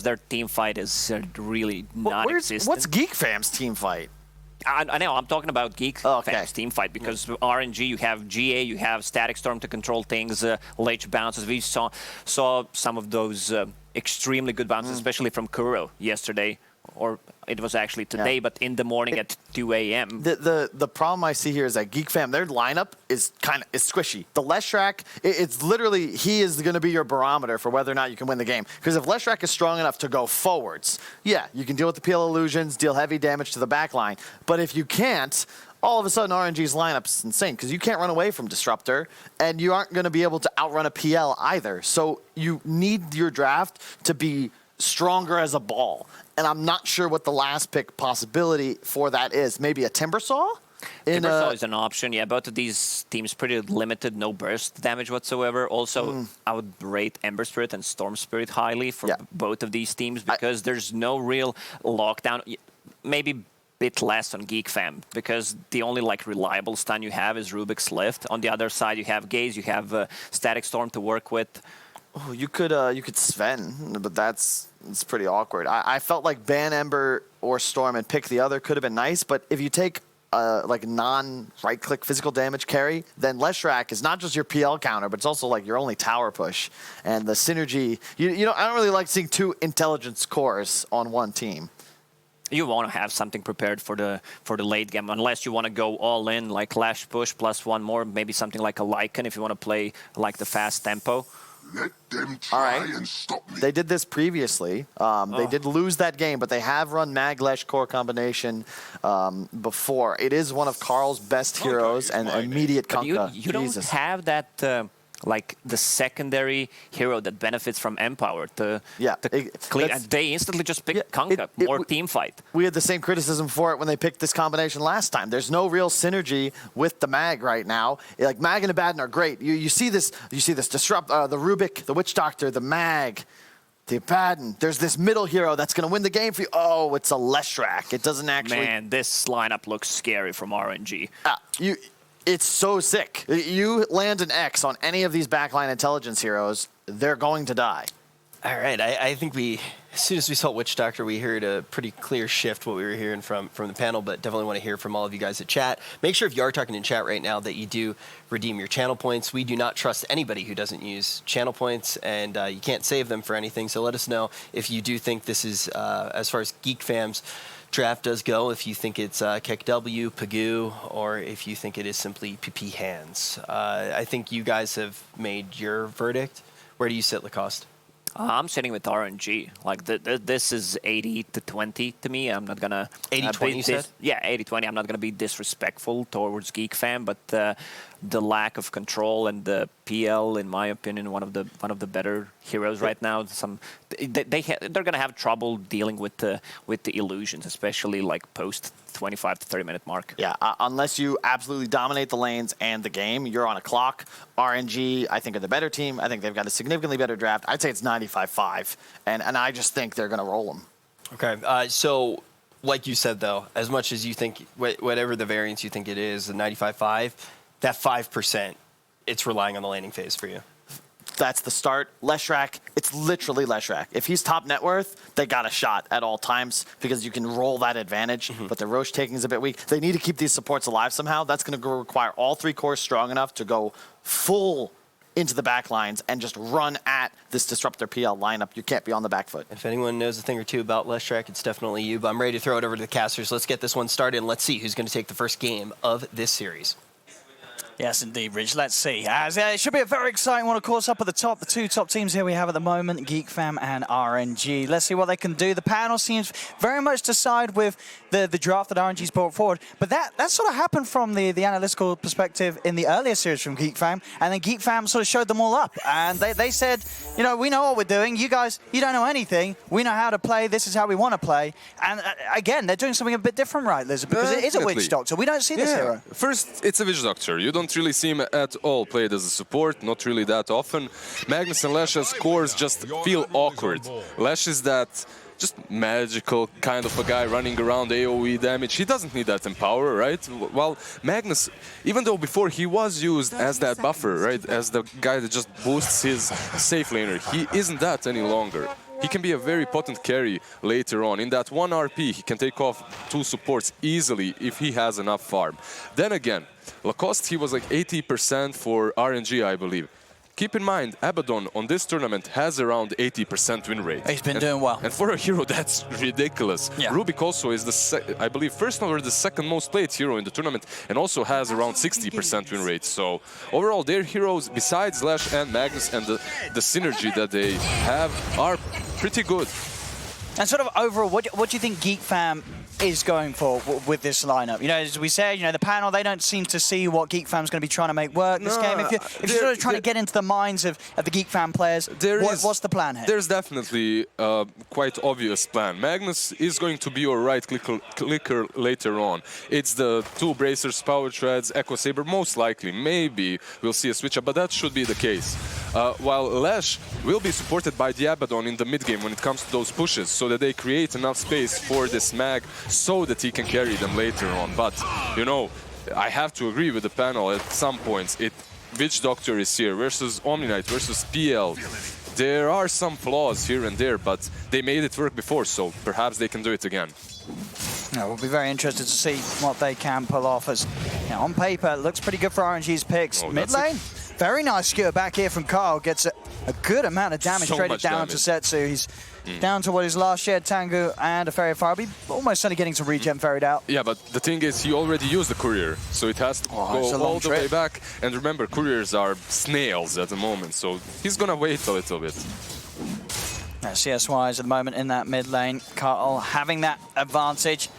Their team fight is really non-existent. What's Geek Fam's team fight? I know, I'm talking about Geek Fam's team fight, because RNG, you have GA, you have Static Storm to control things, ledge bounces. We saw some of those extremely good bounces, especially from Kuro yesterday, or it was actually today, but in the morning at 2 a.m. The problem I see here is that Geek Fam, their lineup is squishy. The Leshrac, it's literally, he is going to be your barometer for whether or not you can win the game. Because if Leshrac is strong enough to go forwards, yeah, you can deal with the PL illusions, deal heavy damage to the back line. But if you can't, all of a sudden RNG's lineup is insane, because you can't run away from Disruptor, and you aren't going to be able to outrun a PL either. So you need your draft to be stronger as a ball. And I'm not sure what the last pick possibility for that is. Maybe a Timbersaw? Timbersaw is an option. Yeah, both of these teams pretty limited, no burst damage whatsoever. Also, I would rate Ember Spirit and Storm Spirit highly for both of these teams, because there's no real lockdown. Maybe bit less on Geek Fam, because the only reliable stun you have is Rubik's Lift. On the other side, you have Gaze, you have Static Storm to work with. Oh, you could Sven, but it's pretty awkward. I felt like ban Ember or Storm and pick the other could have been nice, but if you take non-right-click physical damage carry, then Leshrac is not just your PL counter, but it's also your only tower push. And the synergy, you know, I don't really like seeing two intelligence cores on one team. You want to have something prepared for the late game, unless you want to go all in, like Lash Push plus one more, maybe something like a Lycan if you want to play the fast tempo. Let them try and stop me. They did this previously. They did lose that game, but they have run Mag-Lesh core combination before. It is one of Carl's best heroes and immediate Kunkka. You don't have that the secondary hero that benefits from Empower to clean. And they instantly just pick Kunkka, more team fight. We had the same criticism for it when they picked this combination last time. There's no real synergy with the Mag right now. Mag and Abaddon are great. You see this disrupt the Rubik, the Witch Doctor, the Mag, the Abaddon. There's this middle hero that's going to win the game for you. Oh, it's a Leshrac. It doesn't actually. Man, this lineup looks scary from RNG. It's so sick. You land an X on any of these backline intelligence heroes, they're going to die. All right, I think as soon as we saw Witch Doctor, we heard a pretty clear shift what we were hearing from the panel, but definitely want to hear from all of you guys at chat. Make sure if you are talking in chat right now that you do redeem your channel points. We do not trust anybody who doesn't use channel points, and you can't save them for anything, so let us know if you do think this is, as far as Geek Fam's draft does go, if you think it's KEKW, Pagoo, or if you think it is simply PP hands. I think you guys have made your verdict. Where do you sit, Lacoste? I'm sitting with RNG. This is 80-20 to me. I'm not gonna 80-20. You said? Yeah, 80-20. I'm not gonna be disrespectful towards Geek Fam, but the lack of control and the PL, in my opinion, one of the better heroes right now. They're gonna have trouble dealing with the illusions, especially post 25 to 30 minute mark. Yeah, unless you absolutely dominate the lanes and the game, you're on a clock. RNG, I think, are the better team. I think they've got a significantly better draft. I'd say it's 95-5, and I just think they're going to roll them. Okay, so like you said, though, as much as you think, whatever the variance you think it is, the 95-5, that 5%, it's relying on the laning phase for you. That's the start. Leshrac, it's literally Leshrac. If he's top net worth, they got a shot at all times because you can roll that advantage, but the Roche taking is a bit weak. They need to keep these supports alive somehow. That's going to require all three cores strong enough to go full into the back lines and just run at this Disruptor PL lineup. You can't be on the back foot. If anyone knows a thing or two about Leshrac, it's definitely you, but I'm ready to throw it over to the casters. Let's get this one started, and let's see who's going to take the first game of this series. Yes, indeed, Ridge. Let's see. It should be a very exciting one, of course, up at the top. The two top teams here we have at the moment, Geek Fam and RNG. Let's see what they can do. The panel seems very much to side with the draft that RNG's brought forward. But that sort of happened from the analytical perspective in the earlier series from Geek Fam. And then Geek Fam sort of showed them all up. And they said, you know, we know what we're doing. You guys, you don't know anything. We know how to play. This is how we want to play. And again, they're doing something a bit different, right, Liz? Because it is a Witch Doctor. We don't see this hero. First, it's a Witch Doctor. You don't really see him at all played as a support, not really that often. Magnus and Lash's cores just feel awkward. Lash is that just magical kind of a guy running around AoE damage. He doesn't need that Empower, right? While Magnus, even though before he was used as that buffer, right? As the guy that just boosts his safe laner, he isn't that any longer. he can be a very potent carry later on. In that 1 RP, he can take off 2 supports easily if he has enough farm. Then again, Lacoste, he was like 80% for RNG, I believe. Keep in mind, Abaddon on this tournament has around 80% win rate. He's been doing well. And for a hero, that's ridiculous. Yeah. Rubik also is I believe, first or the second most played hero in the tournament, and also has around 60% win rate. So overall, their heroes, besides Lash and Magnus, and the synergy that they have, are pretty good. And sort of overall, what do you think Geek Fam is going for with this lineup? You know, as we said, you know, the panel, they don't seem to see what Geek Fam's going to be trying to make work this game. If you're sort of trying to get into the minds of the Geek Fam players, what's the plan here? There's definitely a quite obvious plan. Magnus is going to be your right clicker later on. It's the 2 bracers, power treads, Echo Saber, most likely. Maybe we'll see a switch up, but that should be the case. While Lash will be supported by the Abaddon in the mid game when it comes to those pushes, so that they create enough space for this mag so that he can carry them later on. But, you know, I have to agree with the panel at some points. Witch Doctor is here versus Omni Knight versus PL. There are some flaws here and there, but they made it work before, so perhaps they can do it again. Yeah, we'll be very interested to see what they can pull off. As you know, on paper, it looks pretty good for RNG's picks. Mid lane, very nice skewer back here from Carl. Gets a good amount of damage traded down to Setsu. He's down to what his last shared Tango and a Fairy Fire. Be almost only getting some regen ferried out. Yeah, but the thing is, he already used the courier, so it has to go all the way back. And remember, couriers are snails at the moment, so he's gonna wait a little bit. CS-wise at the moment in that mid lane, Carl having that advantage,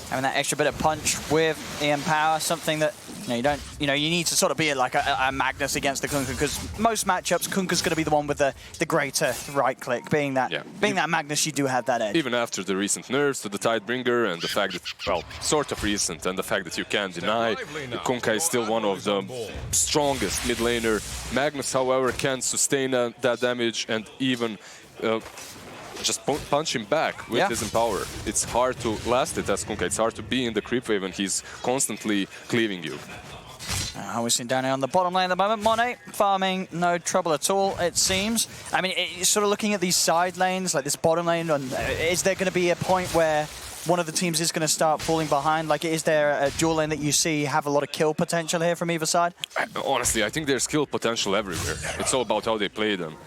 having that extra bit of punch with EM power, something that you need to sort of be like a Magnus against the Kunkka, because most matchups Kunkka's going to be the one with the greater right click. Being that Magnus, you do have that edge. Even after the recent nerfs to the Tidebringer and the fact that, well, sort of recent, and the fact that you can't deny, Kunkka is still one of the strongest mid laner. Magnus, however, can sustain that damage and even just punch him back with his Empower. It's hard to last it as Kunkka. It's hard to be in the creep wave when he's constantly cleaving you. We're seeing down here on the bottom lane at the moment. Monet farming, no trouble at all, it seems. I mean, sort of looking at these side lanes, like this bottom lane, is there going to be a point where one of the teams is going to start falling behind? Like, is there a dual lane that you see have a lot of kill potential here from either side? Honestly, I think there's skill potential everywhere. It's all about how they play them.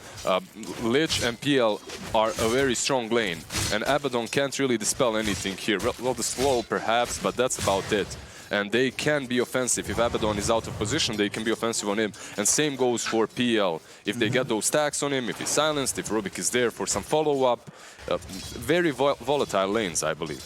Lich and PL are a very strong lane, and Abaddon can't really dispel anything here. Well, the slow perhaps, but that's about it. And they can be offensive. If Abaddon is out of position, they can be offensive on him. And same goes for PL. If they get those stacks on him, if he's silenced, if Rubik is there for some follow-up. Very volatile lanes, I believe.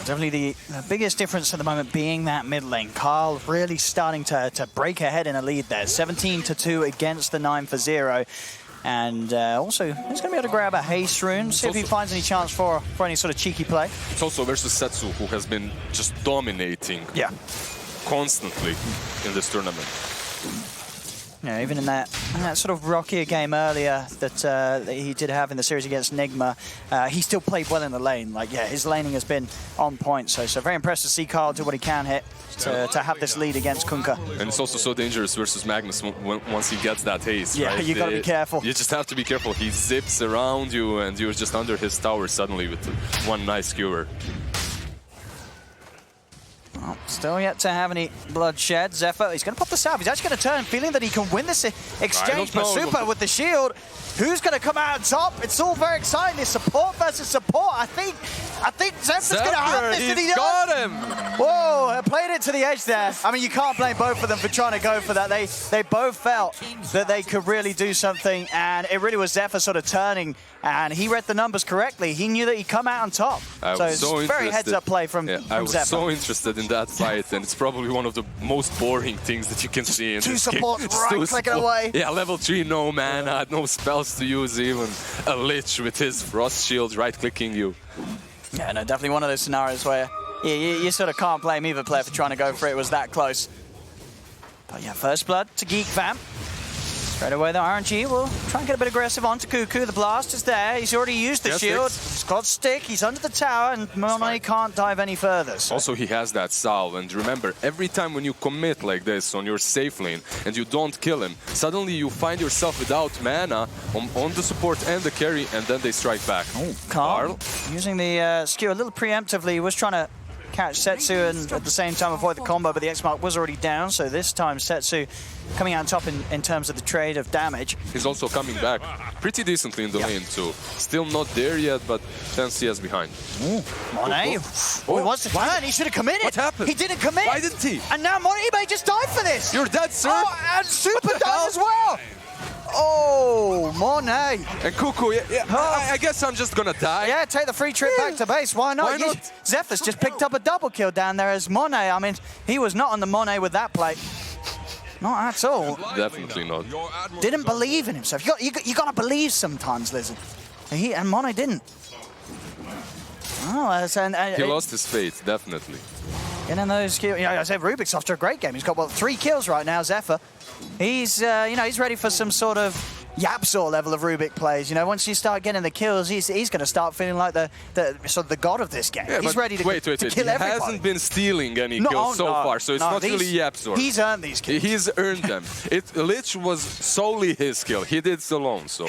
Definitely the biggest difference at the moment being that mid lane. Carl really starting to break ahead in a lead there. 17-2 against the 9-0. And also, he's going to be able to grab a haste rune, see if he finds any chance for any sort of cheeky play. It's also versus Setsu, who has been just dominating constantly in this tournament. Yeah, even in that sort of rockier game earlier that he did have in the series against Nigma, he still played well in the lane. Like, yeah, his laning has been on point. So very impressed to see Carl do what he can hit to have this lead against Kunkka. And it's also so dangerous versus Magnus once he gets that haste. Yeah, right? you got to be careful. You just have to be careful. He zips around you, and you're just under his tower suddenly with one nice skewer. Well, still yet to have any bloodshed. Zephyr, he's going to pop the salve. He's actually going to turn, feeling that he can win this exchange. But Super with the shield, who's going to come out on top? It's all very exciting. It's support versus support. I think Zephyr's going to have this. Did he got him! Whoa, I played it to the edge there. I mean, you can't blame both of them for trying to go for that. They both felt that they could really do something, and it really was Zephyr sort of turning, and he read the numbers correctly. He knew that he'd come out on top. So it's very heads-up play from Zephyr. I was so interested in that fight, and it's probably one of the most boring things that you can see in two this support game. right clicking away. Yeah, level 3, no mana, no spells to use even. A Lich with his Frost Shield right-clicking you. Yeah, no, definitely one of those scenarios where you sort of can't blame either player for trying to go for it. It was that close. But yeah, first blood to Geek Fam. Straight away, the RNG will try and get a bit aggressive onto Cuckoo. The blast is there. He's already used the shield. He's got stick. He's under the tower, and Monet can't dive any further. So. Also, he has that salve, and remember, every time when you commit like this on your safe lane and you don't kill him, suddenly you find yourself without mana on the support and the carry, and then they strike back. Oh, Carl using the skew a little preemptively. He was trying to catch Setsu and at the same time avoid the combo, but the X-Mark was already down, so this time Setsu coming out on top in terms of the trade of damage. He's also coming back pretty decently in the lane too. Still not there yet, but 10 CS behind. Monet, he wants to turn. He should have committed. What happened? He didn't commit. Why didn't he? And now Monet may just die for this. You're dead, sir. Oh, and Super done as well. Oh, Monet. And Cuckoo, I guess I'm just gonna die. Yeah, take the free trip back to base. Why not? Why not? Zephyr's just picked up a double kill down there as Monet. I mean, he was not on the Monet with that play. Not at all. Definitely not. Didn't believe in himself. You gotta believe sometimes, Lizard. And Monet didn't. Oh, He lost his faith, definitely. Getting those kills. I said Rubik's off to a great game. He's got 3 kills right now. Zephyr. He's he's ready for some sort of Yapzor level of Rubik plays. Once you start getting the kills, he's going to start feeling like the sort of the god of this game. Yeah, he's ready to wait. kill everybody. He hasn't been stealing any kills so far, so it's not really Yapzor. He's earned these kills. He's earned them. Lich was solely his skill. He did it alone, so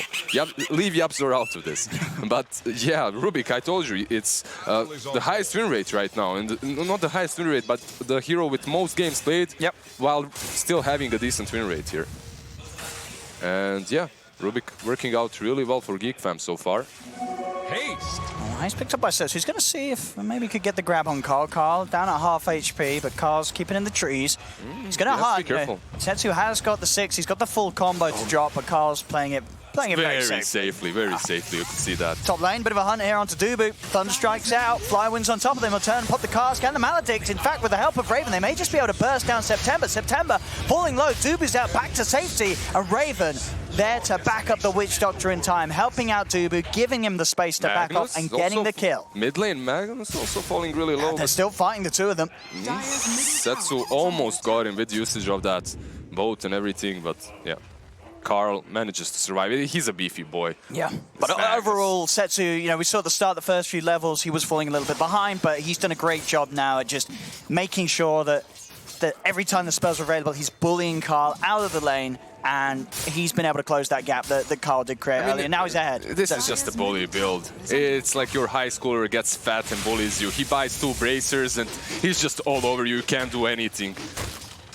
leave Yapzor out of this. But yeah, Rubik, I told you, it's the highest win rate right now. And not the highest win rate, but the hero with most games played, while still having a decent win rate here. And yeah, Rubik working out really well for Geek Fam so far. Haste. Oh, he's picked up by Setsu. He's going to see if maybe he could get the grab on Carl. Carl down at half HP, but Carl's keeping in the trees. He's going to hunt. Be careful. Setsu has got the 6. He's got the full combo to drop, but Carl's playing it very safely. Very safely, you can see that. Top lane, bit of a hunt here onto Dubu. Thunder strikes out. Flywind's on top of them. He'll turn and pop the cask and the Maledict. In fact, with the help of Raven, they may just be able to burst down September. September falling low. Dubu's out back to safety. And Raven there to back up the Witch Doctor in time, helping out Dubu, giving him the space to back off and getting the kill. Mid lane, Magnus also falling really low. They're still fighting, the two of them. Setsu almost got him with usage of that boat and everything, but yeah. Carl manages to survive. He's a beefy boy. Yeah, but overall, Setsu, we saw at the start, the first few levels, he was falling a little bit behind, but he's done a great job now at just making sure that every time the spells are available, he's bullying Carl out of the lane, and he's been able to close that gap that Carl did create earlier. Now he's ahead. This is just a bully build. It's like your high schooler gets fat and bullies you. He buys 2 bracers, and he's just all over you. You can't do anything.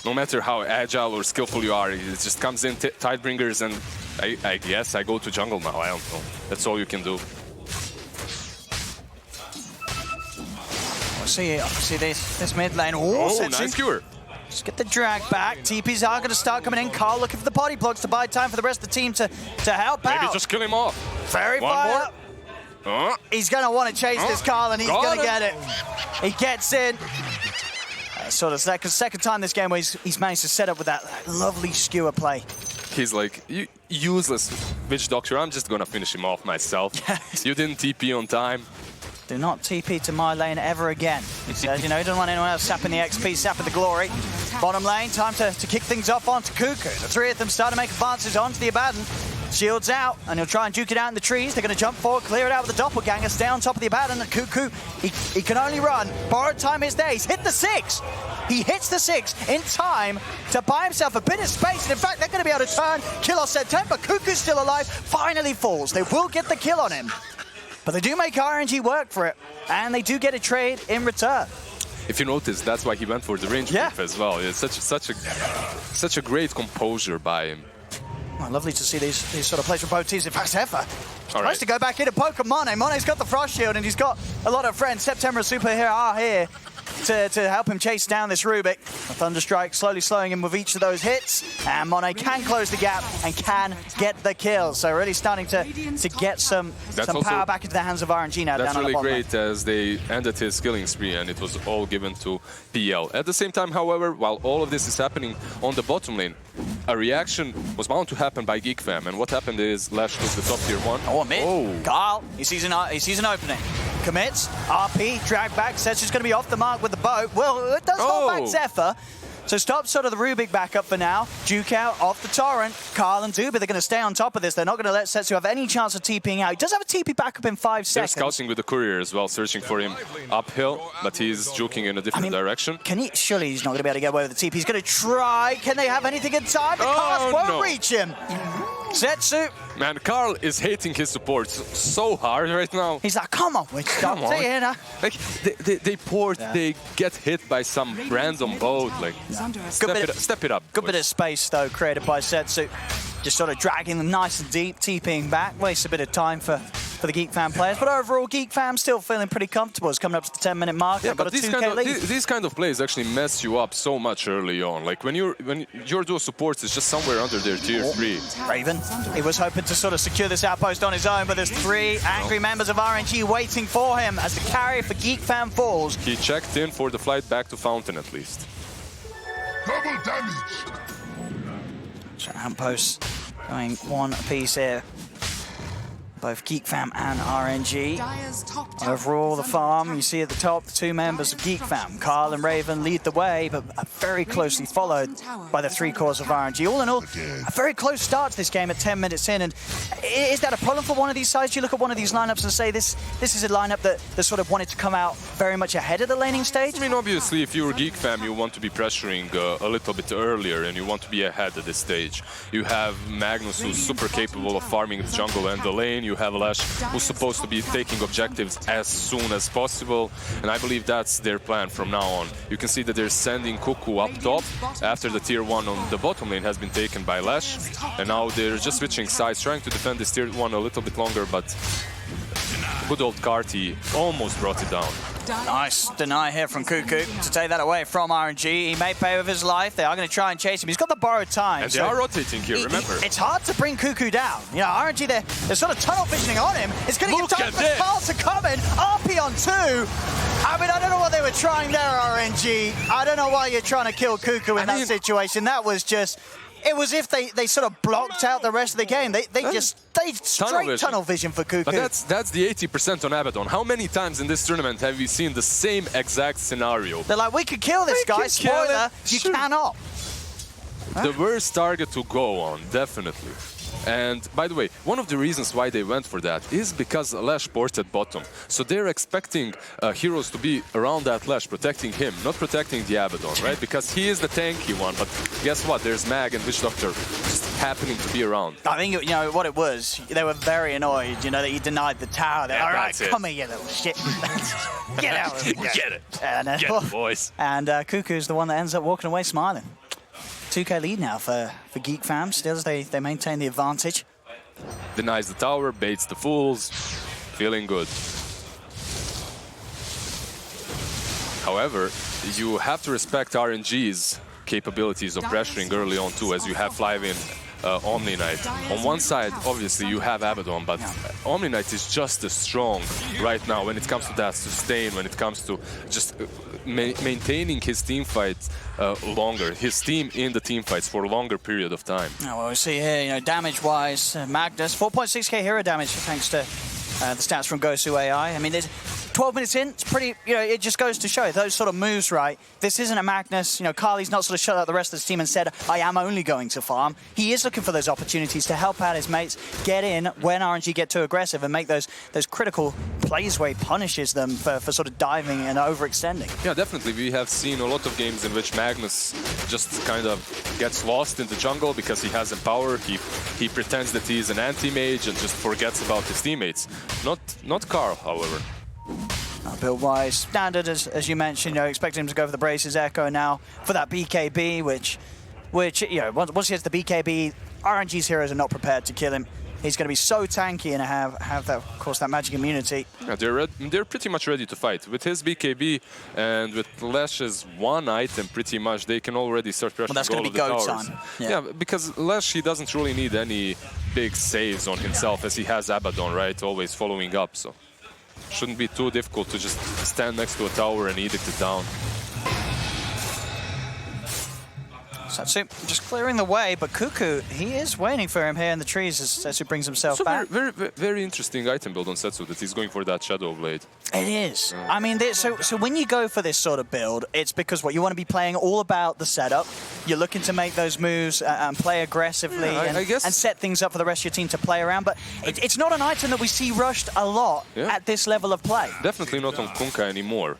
No matter how agile or skillful you are, it just comes in Tidebringers, and I guess I go to jungle now. I don't know. That's all you can do. See this mid lane. Oh, nice cure. Just get the drag back. TPs are going to start coming in. Carl looking for the body blocks to buy time for the rest of the team to help out. Maybe just kill him off. Very far up. He's going to want to chase this Carl, and he's going to get it. He gets in. Sort of second time this game where he's managed to set up with that lovely skewer play. He's like, you useless Witch Doctor, I'm just gonna finish him off myself. You didn't TP on time. Do not TP to my lane ever again. He says, he doesn't want anyone else sapping the XP, sapping the glory. Bottom lane, time to kick things off onto Cuckoo. The 3 of them start to make advances onto the Abaddon. Shields out, and he'll try and juke it out in the trees. They're going to jump forward, clear it out with the Doppelganger. Stay on top of the Abaddon, and Cuckoo, he can only run. Borrowed time is there. He's hit the 6. He hits the 6 in time to buy himself a bit of space. And in fact, they're going to be able to turn, kill off September. Cuckoo's still alive, finally falls. They will get the kill on him. But they do make RNG work for it, and they do get a trade in return. If you notice, that's why he went for the range brief as well. It's such a great composure by him. Oh, lovely to see these sort of plays from both teams. In fact, Zephyr tries to go back in and poke at Monet. Monet's got the Frost Shield, and he's got a lot of friends. September and Superhero are here to help him chase down this Rubik. A Thunderstrike slowly slowing him with each of those hits, and Monet can close the gap and can get the kill. So really starting to get some power back into the hands of RNG now. That's down really on the great lane. As they ended his killing spree, and it was all given to PL. At the same time, however, while all of this is happening on the bottom lane, a reaction was bound to happen by Geek Fam, and what happened is Lash was the top tier 1. Oh, mid. Carl, he sees an opening. Commits, RP, drag back, says she's going to be off the mark with the boat. Well, it does hold back Zephyr. So stop sort of the Rubik back up for now. Duke out off the Torrent. Karl and Zuba, they're going to stay on top of this. They're not going to let Setsu have any chance of TPing out. He does have a TP back up in 5 seconds. They're scouting with the courier as well, searching for him uphill, but he's juking in a different direction. Can he? Surely he's not going to be able to get away with the TP. He's going to try. Can they have anything in time? The cars won't reach him. Setsu. Man, Karl is hating his supports so hard right now. He's like, come on, Witch Stop. Stay here now. Like, they port, they get hit by some random boat. Like, step it up. Good bit of space, though, created by Setsu. Just sort of dragging them nice and deep, TPing back. Wastes a bit of time for the Geek Fam players. But overall, Geek Fam still feeling pretty comfortable. It's coming up to the 10-minute mark. Yeah, They've got but a 2K lead. these kind of plays actually mess you up so much early on. Like when your duo supports is just somewhere under their tier 3. Raven, he was hoping to sort of secure this outpost on his own, but there's 3 angry members of RNG waiting for him as the carry for Geek Fam falls. He checked in for the flight back to Fountain at least. Double damage. So outposts going one apiece here. Both Geek Fam and RNG. Overall, the farm, you see at the top, the 2 members of Geek Fam. Karl and Raven lead the way, but are very closely followed by the 3 cores of RNG. All in all, a very close start to this game at 10 minutes in. And is that a problem for one of these sides? You look at one of these lineups and say this is a lineup that sort of wanted to come out very much ahead of the laning stage? I mean, obviously, if you're Geek Fam, you want to be pressuring a little bit earlier and you want to be ahead at this stage. You have Magnus, who's super capable of farming the jungle and the lane. You have Lash, who's supposed to be taking objectives as soon as possible, and I believe that's their plan from now on. You can see that they're sending Cuckoo up top after the tier 1 on the bottom lane has been taken by Lash, and now they're just switching sides, trying to defend this tier 1 a little bit longer, but good old Carty almost brought it down. Nice deny here from Cuckoo to take that away from RNG. He may pay with his life. They are going to try and chase him. He's got the borrowed time. And they are rotating here, remember. It's hard to bring Cuckoo down. You know, RNG, they're sort of tunnel visioning on him. It's going to give time for Karl to come in. RP on 2. I mean, I don't know what they were trying there, RNG. I don't know why you're trying to kill Cuckoo in that situation. That was just... It was if they sort of blocked out the rest of the game. They straight tunnel vision for Cuckoo. But that's the 80% on Abaddon. How many times in this tournament have we seen the same exact scenario? They're like, we could kill this guy. Spoiler, you cannot. The worst target to go on, definitely. And by the way, one of the reasons why they went for that is because Lash ported bottom. So they're expecting heroes to be around that Lash, protecting him, not protecting the Abaddon, right? Because he is the tanky one, but guess what? There's Mag and Witch Doctor just happening to be around. I think, you know, what it was, they were very annoyed, you know, that he denied the tower. They're, all right, come here, you little shit. Get out of here. Get it. And, Get it, boys. And Cuckoo's the one that ends up walking away smiling. 2K lead now for Geek Fam. Still, they maintain the advantage. Denies the tower, baits the fools. Feeling good. However, you have to respect RNG's capabilities of pressuring early on too, as you have Fly-in Omni Knight. On one side, obviously, you have Abaddon, but Omni Knight is just as strong right now when it comes to that sustain, when it comes to just maintaining his team fights longer, his team in the team fights for a longer period of time. Oh, well, we see here, you know, damage-wise, Magnus, 4.6k hero damage thanks to the stats from Gosu AI. I mean, there's 12 minutes in, it's pretty, you know, it just goes to show those sort of moves, right? This isn't a Magnus, you know, Carly's not sort of shut out the rest of his team and said, I am only going to farm. He is looking for those opportunities to help out his mates, get in when RNG get too aggressive and make those critical plays where he punishes them for sort of diving and overextending. Yeah, definitely. We have seen a lot of games in which Magnus just kind of gets lost in the jungle because he has Empower. He pretends that he's an anti-mage and just forgets about his teammates. Not Karl, however. Build-wise, standard, as you mentioned, you know, expecting him to go for the Braces Echo now for that BKB, which you know, once he has the BKB, RNG's heroes are not prepared to kill him. He's going to be so tanky and have that, of course, that magic immunity. Yeah, they're pretty much ready to fight. With his BKB and with Lash's one item, pretty much, they can already start pressuring that's going to be go time. Yeah, because Lash, he doesn't really need any big saves on himself as he has Abaddon, right? Always following up, so shouldn't be too difficult to just stand next to a tower and edict it down. Setsu just clearing the way, but Cuckoo, he is waiting for him here in the trees as Setsu brings himself So back. very interesting item build on Setsu that he's going for that Shadow Blade. It is. I mean, so when you go for this sort of build, it's because what you want to be playing all about the setup. You're looking to make those moves and play aggressively I guess, and set things up for the rest of your team to play around. But it's not an item that we see rushed a lot at this level of play. Definitely not on Kunkka anymore.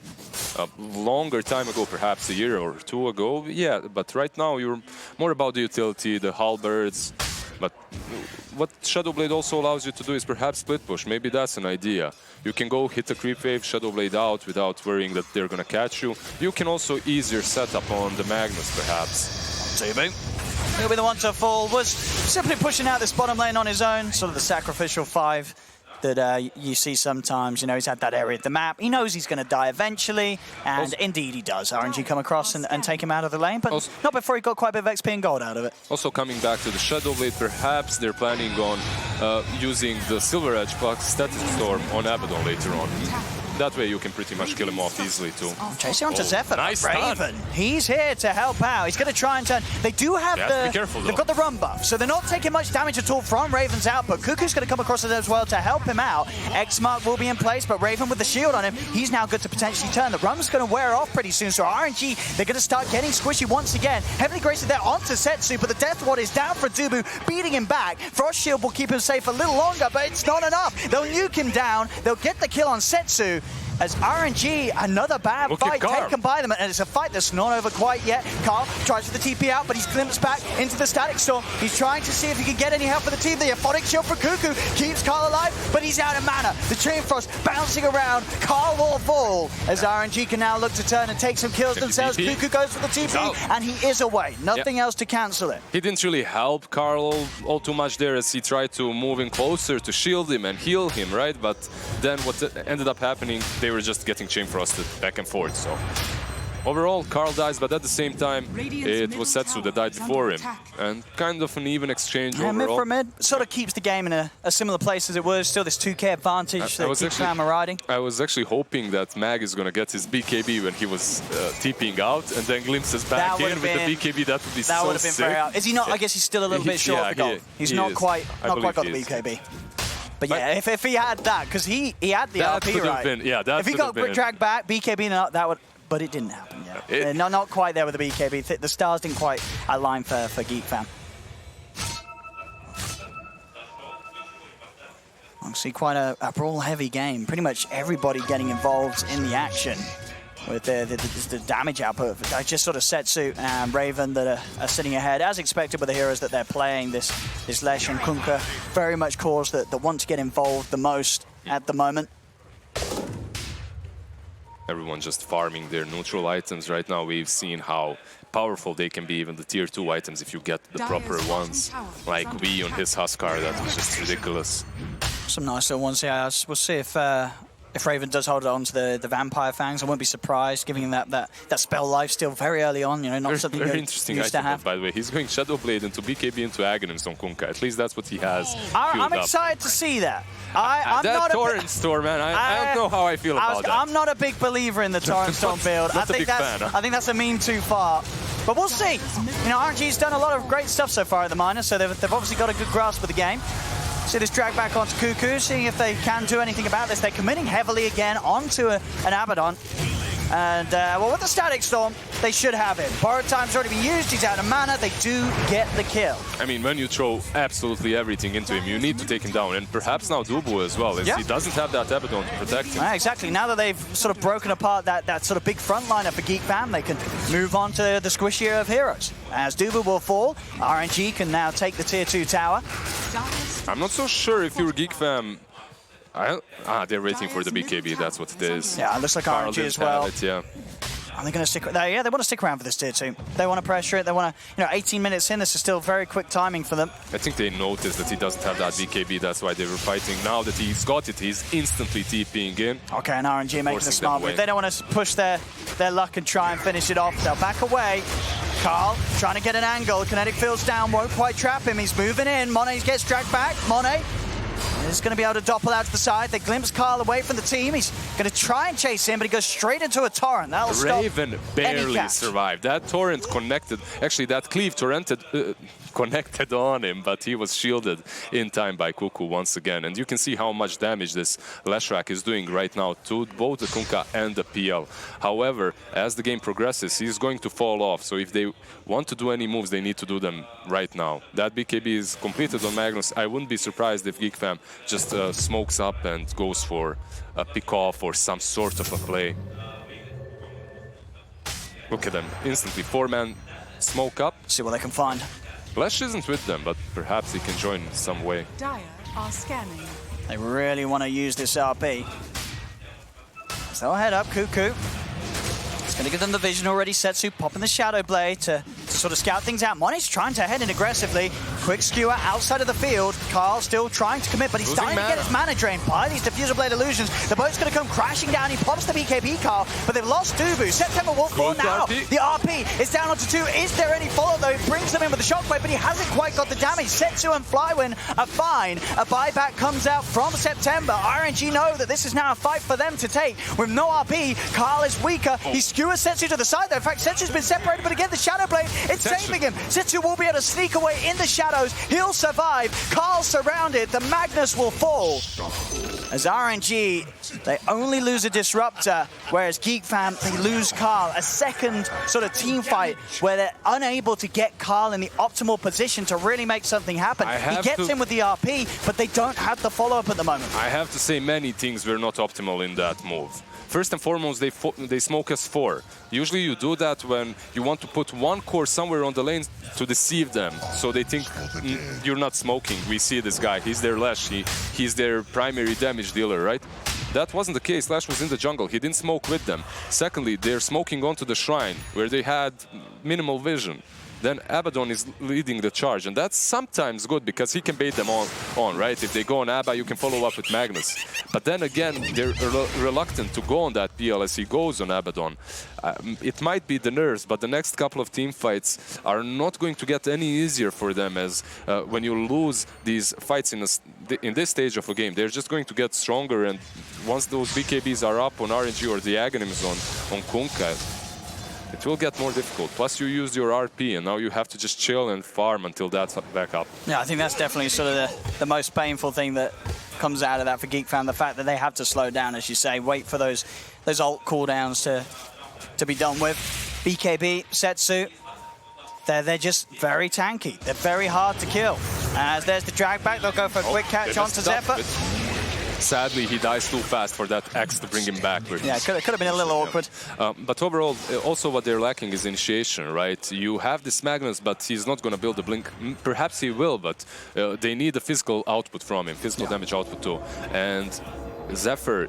A longer time ago, perhaps a year or two ago, yeah, but right now you're more about the utility, the halberds. But what Shadow Blade also allows you to do is perhaps split push. Maybe that's an idea. You can go hit a creep wave, Shadow Blade out without worrying that they're gonna catch you. You can also ease your setup on the Magnus, perhaps. Tubu. He'll be the one to fall. Was simply pushing out this bottom lane on his own, sort of the sacrificial 5 that you see sometimes. You know, he's had that area of the map. He knows he's going to die eventually, and also, indeed he does. RNG come across and take him out of the lane, but also, not before he got quite a bit of XP and gold out of it. Also coming back to the Shadow Blade, perhaps they're planning on using the Silver Edge plus Static Storm on Abaddon later on. That way you can pretty much kill him off easily too. Chasing onto Zephyr. Nice Raven. He's here to help out. He's going to try and turn. They do have be careful, they've got the run buff, so they're not taking much damage at all from Raven's output. Cuckoo's going to come across as well to help him out. X-Mark will be in place, but Raven with the shield on him, he's now good to potentially turn. The run's going to wear off pretty soon, so RNG, they're going to start getting squishy once again. Heavily Graced there onto Setsu, but the Death Ward is down for Dubu, beating him back. Frost Shield will keep him safe a little longer, but it's not enough. They'll nuke him down. They'll get the kill on Setsu. As RNG, another bad fight taken by them, and it's a fight that's not over quite yet. Carl tries for the TP out, but he's glimpsed back into the Static Storm. He's trying to see if he can get any help for the team. The Aphotic Shield for Cuckoo keeps Carl alive, but he's out of mana. The Chain Frost bouncing around. Carl will fall as RNG can now look to turn and take some kills themselves. Cuckoo goes for the TP, and he is away. Nothing else to cancel it. He didn't really help Carl all too much there as he tried to move in closer to shield him and heal him, right? But then what ended up happening, they were just getting chain frosted back and forth. So overall, Carl dies, but at the same time, it was Setsu that died before him. And kind of an even exchange overall. Mid for mid sort of keeps the game in a similar place as it was. Still this 2k advantage that Geek Fam are riding. I was actually hoping that Mag is going to get his BKB when he was TPing out and then glimpses back in with the BKB. That would be so sick. That would have been very out. Is he not? I guess he's still a little bit short of the goal. He's not quite got the BKB. But yeah, if he had that, because he had the RP, right? If he got dragged back, BKB, that would... But it didn't happen yet. Not quite there with the BKB. The stars didn't quite align for Geek Fam. Obviously quite a brawl-heavy game. Pretty much everybody getting involved in the action. With the damage output, just sort of Setsu and Raven that are sitting ahead, as expected with the heroes that they're playing. This Lesh and Kunkka very much cause that want to get involved the most at the moment. Everyone just farming their neutral items right now. We've seen how powerful they can be, even the tier 2 items, if you get the proper ones. Like V on his Huskar, that was just ridiculous. Some nice little ones here. We'll see if Raven does hold on to the Vampire Fangs. I wouldn't be surprised, giving him that spell life still very early on. You know, not something very interesting item, by the way. He's going Shadow Blade into BKB into Aghanim's on Kunkka. At least that's what he has. I'm excited to see that. I'm that not Torrent Storm, man. I don't know how I feel about that. I'm not a big believer in the Torrent Storm build. I think that's a mean too far. But we'll see. You know, RNG's done a lot of great stuff so far at the minor, so they've obviously got a good grasp of the game. See this drag back onto Cuckoo, seeing if they can do anything about this. They're committing heavily again onto an Abaddon. And, well, with the Static Storm, they should have him. Borrowed time's already been used, he's out of mana, they do get the kill. I mean, when you throw absolutely everything into him, you need to take him down. And perhaps now Dubu as well, as he doesn't have that Abaddon to protect him. Exactly, now that they've sort of broken apart that sort of big frontliner for Geek Fam, they can move on to the squishier of heroes. As Dubu will fall, RNG can now take the tier 2 tower. I'm not so sure if you're Geek Fam. They're waiting for the BKB, that's what it is. Yeah, it looks like RNG as well. Yeah. Are they going to stick? Yeah, they want to stick around for this tier 2. They want to pressure it. They want to, 18 minutes in. This is still very quick timing for them. I think they noticed that he doesn't have that BKB. That's why they were fighting. Now that he's got it, he's instantly TPing in. Okay, and RNG making a smart move. They don't want to push their luck and try and finish it off. They'll back away. Carl trying to get an angle. Kinetic field's down. Won't quite trap him. He's moving in. Monet gets dragged back. Monet is going to be able to doppel out to the side. They glimpse Carl away from the team. He's going to try and chase him, but he goes straight into a torrent. That'll stop Raven barely survived. That torrent connected, actually that cleave connected on him, but he was shielded in time by Kuku once again. And you can see how much damage this Leshrac is doing right now to both the Kunkka and the PL. However, as the game progresses, he's going to fall off. So if they want to do any moves, they need to do them right now. That BKB is completed on Magnus. I wouldn't be surprised if Geek Fam just smokes up and goes for a pick-off or some sort of a play. Look at them, instantly, 4-man smoke up. See what they can find. Lesh isn't with them, but perhaps he can join in some way. Dire are scanning. They really want to use this RP. So they'll head up, Cuckoo. It's going to give them the vision already. Setsu popping the Shadow Blade to sort of scout things out. Mone's trying to head in aggressively. Quick skewer outside of the field. Carl still trying to commit, but he's starting to get his mana drained by these Diffuser Blade illusions. The boat's going to come crashing down. He pops the BKB, Carl, but they've lost Dubu. September Wolf for now. The RP is down onto 2. Is there any follow, though? He brings them in with the Shockwave, but he hasn't quite got the damage. Setsu and Flywin are fine. A buyback comes out from September. RNG know that this is now a fight for them to take. With no RP, Carl is weaker. He skewers Setsu to the side, though. In fact, Setsu's been separated, but again, the Shadow Blade, it's saving him. Setsu will be able to sneak away in the shadows. He'll survive. Carl's surrounded. The Magnus will fall. As RNG, they only lose a Disruptor, whereas Geek Fam, they lose Carl. A second sort of team fight where they're unable to get Carl in the optimal position to really make something happen. He gets in with the RP, but they don't have the follow-up at the moment. I have to say many things were not optimal in that move. First and foremost, they smoke us 4. Usually you do that when you want to put one core somewhere on the lane to deceive them, so they think you're not smoking. We see this guy, he's their Lash, he's their primary damage dealer, right? That wasn't the case. Lash was in the jungle, he didn't smoke with them. Secondly, they're smoking onto the shrine, where they had minimal vision. Then Abaddon is leading the charge, and that's sometimes good because he can bait them on, right? If they go on Abba, you can follow up with Magnus. But then again, they're reluctant to go on that PL as he goes on Abaddon. It might be the nerves, but the next couple of team fights are not going to get any easier for them, as when you lose these fights in this stage of a game, they're just going to get stronger, and once those BKBs are up on RNG or the Aghanims on Kunkka, it will get more difficult. Plus, you used your RP, and now you have to just chill and farm until that's back up. Yeah, I think that's definitely sort of the most painful thing that comes out of that for Geek Fam. The fact that they have to slow down, as you say, wait for those ult cooldowns to be done with. BKB, Setsu, they're just very tanky. They're very hard to kill. As there's the drag back, they'll go for a quick catch onto Zephyr. Sadly, he dies too fast for that X to bring him backwards. Yeah, it could have been a little awkward. But overall, also what they're lacking is initiation, right? You have this Magnus, but he's not going to build a blink. Perhaps he will, but they need a physical output from him, physical damage output too. And Zephyr,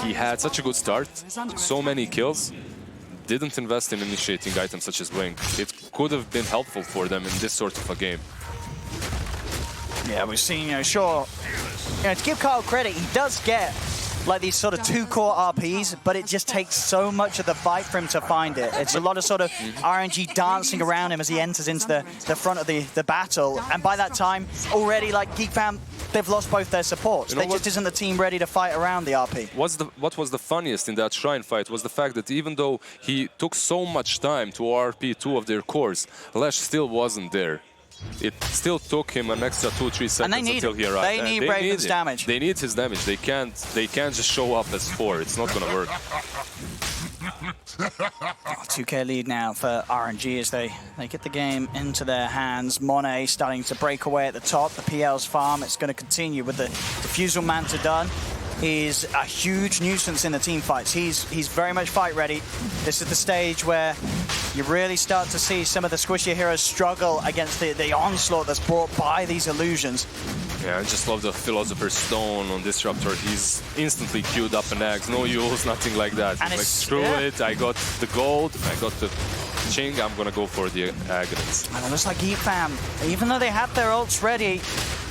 he had such a good start, so many kills, didn't invest in initiating items such as blink. It could have been helpful for them in this sort of a game. Yeah, we've seen, sure, to give Carl credit, he does get like these sort of 2 core RPs, but it just takes so much of the fight for him to find it. It's a lot of sort of RNG dancing around him as he enters into the front of the battle, and by that time, already, like, Geek Fam, they've lost both their supports. There just isn't the team ready to fight around the RP. What was the funniest in that Shrine fight was the fact that even though he took so much time to RP 2 of their cores, Lash still wasn't there. It still took him an extra 2-3 seconds until he arrived. They need Raven's damage. They need his damage. They can't just show up as 4. It's not gonna work. 2K lead now for RNG as they get the game into their hands. Monet starting to break away at the top. The PL's farm, it's going to continue with the Diffusal Manta done. He's a huge nuisance in the team fights. He's very much fight ready. This is the stage where you really start to see some of the squishier heroes struggle against the onslaught that's brought by these illusions. Yeah, I just love the Philosopher's Stone on Disruptor. He's instantly queued up an axe, no use, nothing like that. And like, screw it, I got the gold, I got the Ching, I'm gonna go for the Aghanims. And it looks like Geek Fam, even though they have their ults ready,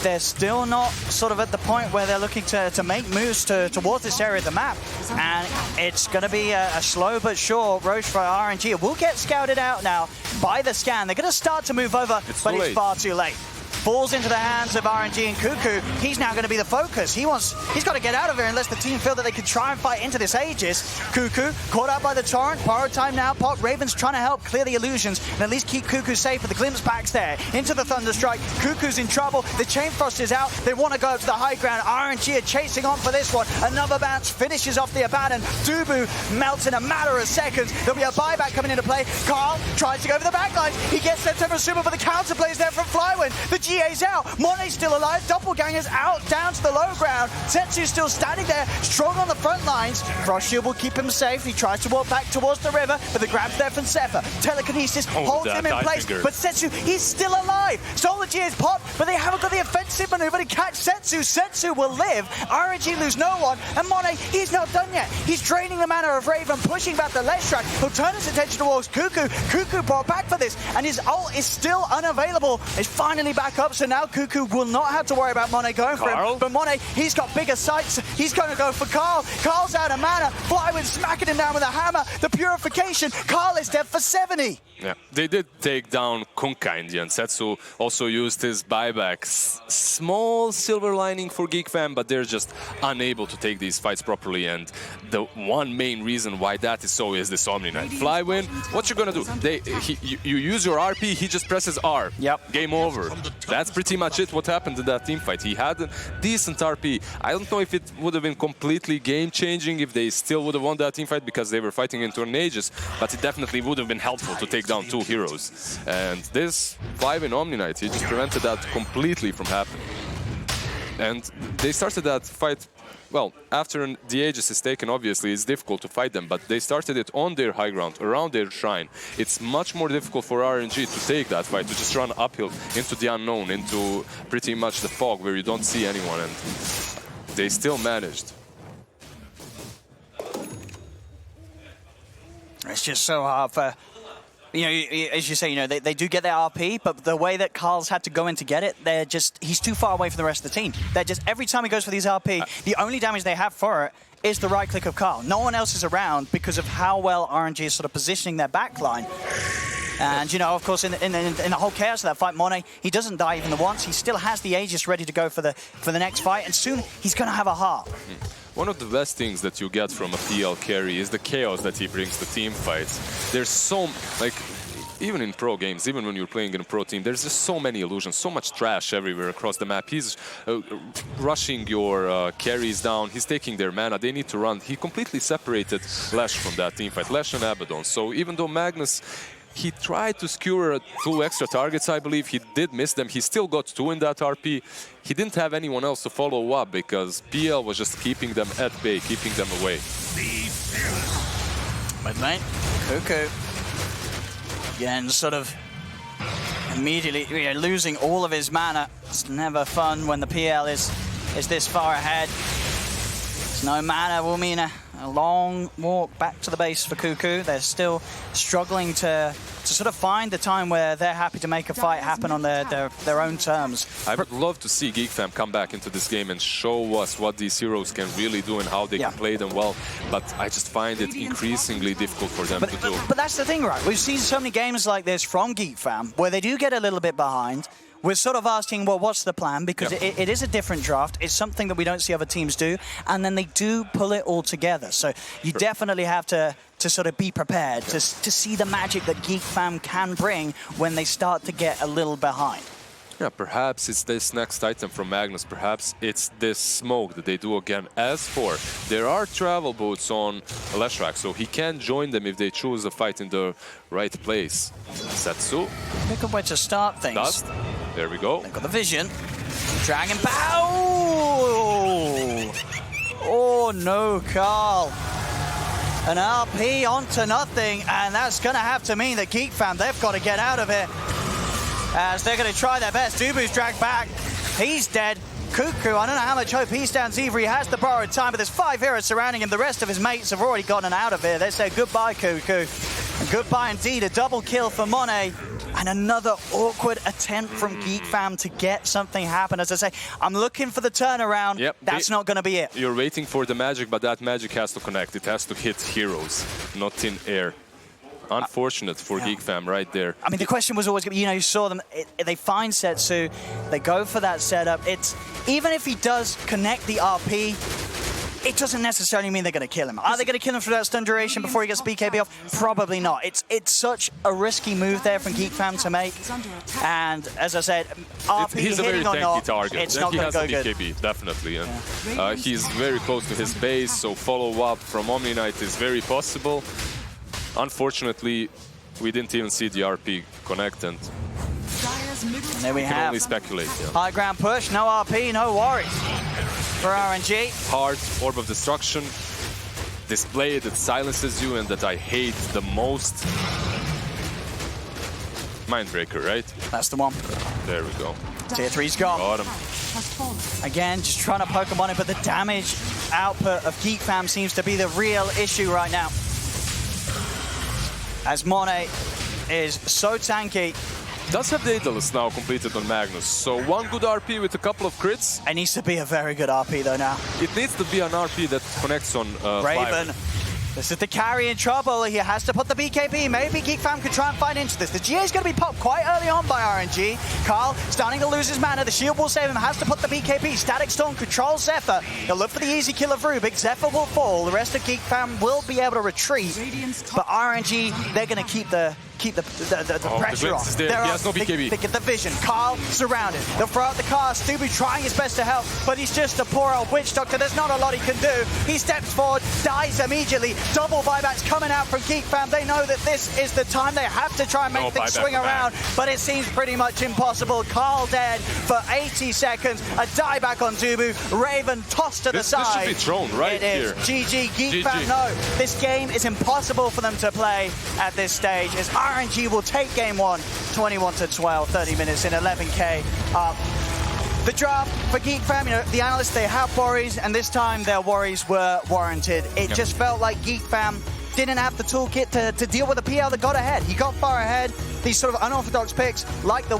they're still not sort of at the point where they're looking to make moves towards this area of the map. And it's going to be a slow but sure Roche for RNG. It will get scouted out now by the scan. They're going to start to move over, but it's far too late. falls into the hands of RNG and Cuckoo. He's now going to be the focus. He's got to get out of here unless the team feel that they can try and fight into this Aegis. Cuckoo caught out by the Torrent. Borrow time now. Pop Raven's trying to help clear the illusions and at least keep Cuckoo safe, but the Glimpse back's there. Into the Thunderstrike. Cuckoo's in trouble. The Chain Frost is out. They want to go up to the high ground. RNG are chasing on for this one. Another bounce finishes off the Abaddon. Dubu melts in a matter of seconds. There'll be a buyback coming into play. Carl tries to go over the back line. He gets September Super, but the counter plays there from Flywind. The GA's out. Monet's still alive. Doppelganger's out down to the low ground. Setsu's still standing there, strong on the front lines. Frost Shield will keep him safe. He tries to walk back towards the river, but the grab's there from Sefa. Telekinesis holds him in place, but Setsu, he's still alive. Solar G is popped, but they haven't got the offensive maneuver to catch Setsu. Setsu will live. RNG lose no one, and Monet, he's not done yet. He's draining the mana of Raven, pushing back the Leshrac. He'll turn his attention towards Cuckoo. Cuckoo brought back for this, and his ult is still unavailable. It's finally back up, so now Cuckoo will not have to worry about Monet going for him. But Monet, he's got bigger sights. He's going to go for Carl. Carl's out of mana. Flywind smacking him down with a hammer. The purification. Carl is dead for 70. Yeah, they did take down Kunkka in the end. Setsu also used his buybacks. Small silver lining for Geek Fam, but they're just unable to take these fights properly. And the one main reason why that is so is this Omni Knight. Flywind, what you gonna do? You use your RP, he just presses R. Yep. Game over. That's pretty much it. What happened in that team fight? He had a decent RP. I don't know if it would have been completely game-changing if they still would have won that team fight because they were fighting into an Aegis, but it definitely would have been helpful to take down two heroes. And this Flywind Omni Knight, he just prevented that completely from happening. And they started that fight, well, after the Aegis is taken, obviously, it's difficult to fight them, but they started it on their high ground, around their shrine. It's much more difficult for RNG to take that fight, to just run uphill into the unknown, into pretty much the fog where you don't see anyone, and they still managed. It's just so hard for... You know, as you say, you know, they do get their RP, but the way that Carl's had to go in to get it, he's too far away from the rest of the team. They're just, every time he goes for these RP, the only damage they have for it is the right click of Carl. No one else is around because of how well RNG is sort of positioning their backline. And, you know, of course, in the whole chaos of that fight, Monet, he doesn't die even the once. He still has the Aegis ready to go for the next fight, and soon he's going to have a heart. One of the best things that you get from a PL carry is the chaos that he brings to team fights. There's so, like, even in pro games, even when you're playing in a pro team, there's just so many illusions, so much trash everywhere across the map. He's rushing your carries down, he's taking their mana, they need to run. He completely separated Lesh from that team fight, Lesh and Abaddon. So even though Magnus, he tried to skewer 2 extra targets, I believe. He did miss them. He still got 2 in that RP. He didn't have anyone else to follow up because PL was just keeping them at bay, keeping them away. But mate, Cuckoo, again, sort of immediately losing all of his mana. It's never fun when the PL is this far ahead. There's no mana will mean a long walk back to the base for Cuckoo. They're still struggling to sort of find the time where they're happy to make a fight happen on their own terms. I would love to see Geek Fam come back into this game and show us what these heroes can really do and how they can play them well, but I just find it increasingly difficult for them to do. But that's the thing, right? We've seen so many games like this from Geek Fam where they do get a little bit behind. We're sort of asking, well, what's the plan? Because it is a different draft. It's something that we don't see other teams do. And then they do pull it all together. So you definitely have to sort of be prepared to see the magic that Geek Fam can bring when they start to get a little behind. Yeah, perhaps it's this next item from Magnus. Perhaps it's this smoke that they do again. As for, there are travel boots on Leshrac, so he can join them if they choose a fight in the right place. Setsu. Pick a way to start things. Dust. There we go. They've got the vision. Dragon Bow! Oh no, Carl. An RP onto nothing, and that's going to have to mean that Geek Fam, they've got to get out of it. As they're going to try their best. Dubu's dragged back. He's dead. Cuckoo, I don't know how much hope he stands either. He has the borrowed time, but there's 5 heroes surrounding him. The rest of his mates have already gotten out of here. They say goodbye, Cuckoo. And goodbye indeed. A double kill for Monet. And another awkward attempt from Geek Fam to get something happen. As I say, I'm looking for the turnaround. Yep. That's not going to be it. You're waiting for the magic, but that magic has to connect. It has to hit heroes, not in air. Unfortunate for Geek Fam right there. I mean, the question was always, you know, you saw them, they find Setsu, they go for that setup. It's, even if he does connect the RP, it doesn't necessarily mean they're going to kill him. Are they going to kill him for that stun duration before he gets BKB off? Probably not. It's such a risky move there from Geek Fam to make. And as I said, RP He's a very hitting or tanky not, target. it's And not he going to has go a good. BKB, definitely. And he's very close to his base, so follow-up from Omni Knight is very possible. Unfortunately, we didn't even see the RP connect, and And there we can have only speculate. Yeah. high ground push, no RP, no worries for RNG. Hard Orb of Destruction, this play that silences you and that I hate the most. Mindbreaker, right? That's the one. There we go. Tier 3's gone. Got him. Again, just trying to Pokemon it, but the damage output of Geek Fam seems to be the real issue right now. As Monet is so tanky. Does have Daedalus now completed on Magnus, so one good RP with a couple of crits. It needs to be a very good RP though now. It needs to be an RP that connects on Raven. fire. This is the carry in trouble. He has to put the BKB. Maybe Geek Fam could try and fight into this. The GA is going to be popped quite early on by RNG. Carl starting to lose his mana. The shield will save him. Has to put the BKB. Static Storm controls Zephyr. He'll look for the easy kill of Rubik. Zephyr will fall. The rest of Geek Fam will be able to retreat. But RNG, they're going to keep the pressure on. He has no BKB. They get the vision. Carl surrounded. They'll throw out the cast. Stubu trying his best to help, but he's just a poor old witch doctor. There's not a lot he can do. He steps forward, dies immediately. Double buybacks coming out from Geek Fam. They know that this is the time they have to try and make things swing around, but it seems pretty much impossible. Carl dead for 80 seconds. A dieback on Dubu. Raven tossed to the side. This should be thrown right here. GG. Geek Fam, no. This game is impossible for them to play at this stage. As RNG will take game one, 21-12, 30 minutes in, 11k up. The draft for Geek Fam, you know, the analysts, they have worries, and this time their worries were warranted. It just felt like Geek Fam didn't have the toolkit to deal with a PL that got ahead. He got far ahead. These sort of unorthodox picks, like the